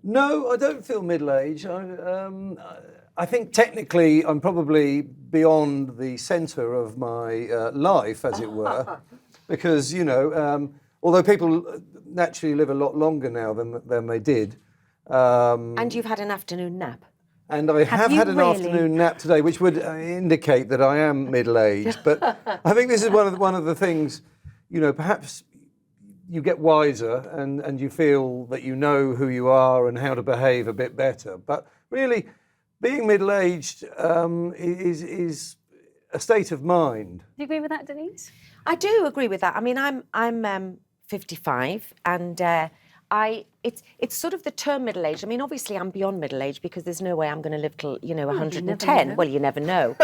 No, I don't feel middle-aged. I think technically I'm probably beyond the centre of my life, as it were, because, you know, although people naturally live a lot longer now than they did. And you've had an afternoon nap. And I have had an afternoon nap today, which would indicate that I am middle-aged. But I think this is one of the things, you know, perhaps you get wiser and you feel that you know who you are and how to behave a bit better. But really, being middle-aged is a state of mind. Do you agree with that, Denise? I do agree with that. I mean, I'm 55 and it's sort of the term middle-aged. I mean, obviously I'm beyond middle-aged because there's no way I'm going to live till, you know, 110. Well, you never know.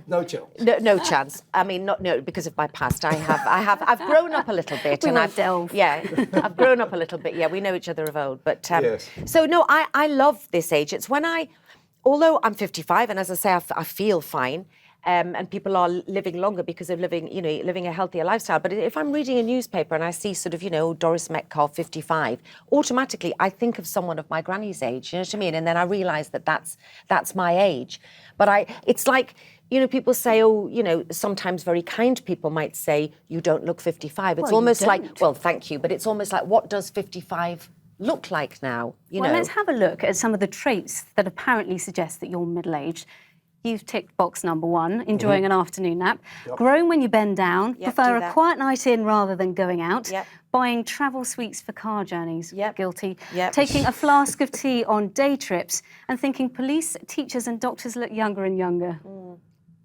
No chance. No chance. I mean, no, because of my past. I've grown up a little bit. I've grown up a little bit. Yeah, we know each other of old. But yes. So no, I love this age. It's when although I'm 55 and as I say, I feel fine. And people are living longer because of living a healthier lifestyle. But if I'm reading a newspaper and I see sort of, you know, Doris Metcalf, 55, automatically I think of someone of my granny's age, you know what I mean? And then I realise that that's my age. But it's like, you know, people say, oh, you know, sometimes very kind people might say, you don't look 55. It's almost like, well, thank you, but it's almost like, what does 55 look like now? You know? Let's have a look at some of the traits that apparently suggest that you're middle-aged. You've ticked box number 1, enjoying an afternoon nap. Yep. Grown when you bend down, prefer a quiet night in rather than going out. Yep. Buying travel suites for car journeys, guilty. Yep. Taking a flask of tea on day trips and thinking police, teachers and doctors look younger and younger.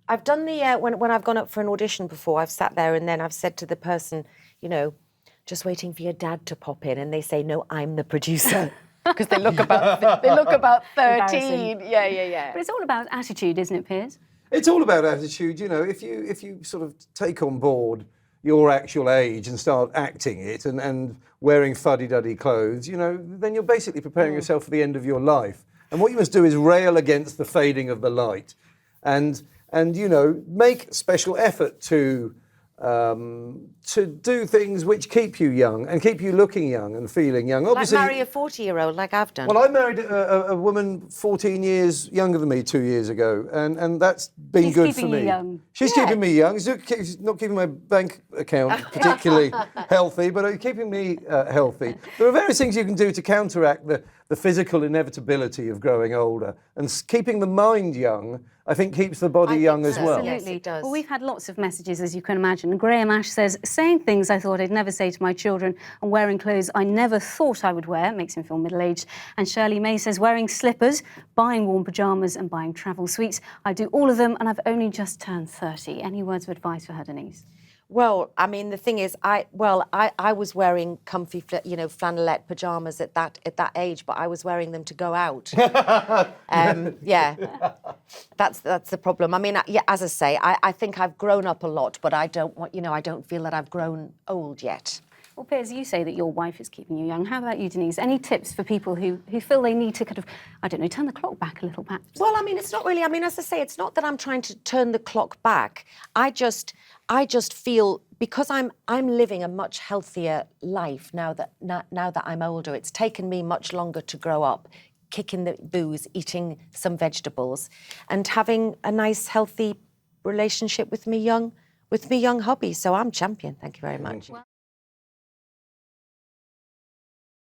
I've done the, when I've gone up for an audition before, I've sat there and then I've said to the person, you know, just waiting for your dad to pop in, and they say, no, I'm the producer. Because they look about 13. Yeah. But it's all about attitude, isn't it, Piers? It's all about attitude. You know, if you sort of take on board your actual age and start acting it and wearing fuddy-duddy clothes, you know, then you're basically preparing yourself for the end of your life. And what you must do is rail against the fading of the light, and you know, make special effort to do things which keep you young and keep you looking young and feeling young. Obviously, like marry a 40-year-old like I've done. Well, I married a woman 14 years younger than me 2 years ago, and that's been good for me. She's keeping you young. She's keeping me young. She's not keeping my bank account particularly healthy, but keeping me healthy. There are various things you can do to counteract the physical inevitability of growing older, and keeping the mind young, I think, keeps the body young as well. Absolutely. Yes, it does. Well, we've had lots of messages, as you can imagine. Graham Ash says, saying things I thought I'd never say to my children and wearing clothes I never thought I would wear makes me feel middle-aged. And Shirley May says, wearing slippers, buying warm pyjamas and buying travel suites. I do all of them and I've only just turned 30. Any words of advice for her, Denise? Well, I mean, the thing is, I was wearing comfy, you know, flannelette pyjamas at that age, but I was wearing them to go out. Yeah, that's the problem. I mean, yeah, as I say, I think I've grown up a lot, but I don't feel that I've grown old yet. Well, Piers, you say that your wife is keeping you young. How about you, Denise? Any tips for people who feel they need to kind of, I don't know, turn the clock back a little bit? Well, I mean, it's not really, I mean, as I say, it's not that I'm trying to turn the clock back. I just feel, because I'm living a much healthier life now that I'm older. It's taken me much longer to grow up, kicking the booze, eating some vegetables, and having a nice, healthy relationship with me young hubby. So I'm champion. Thank you very much.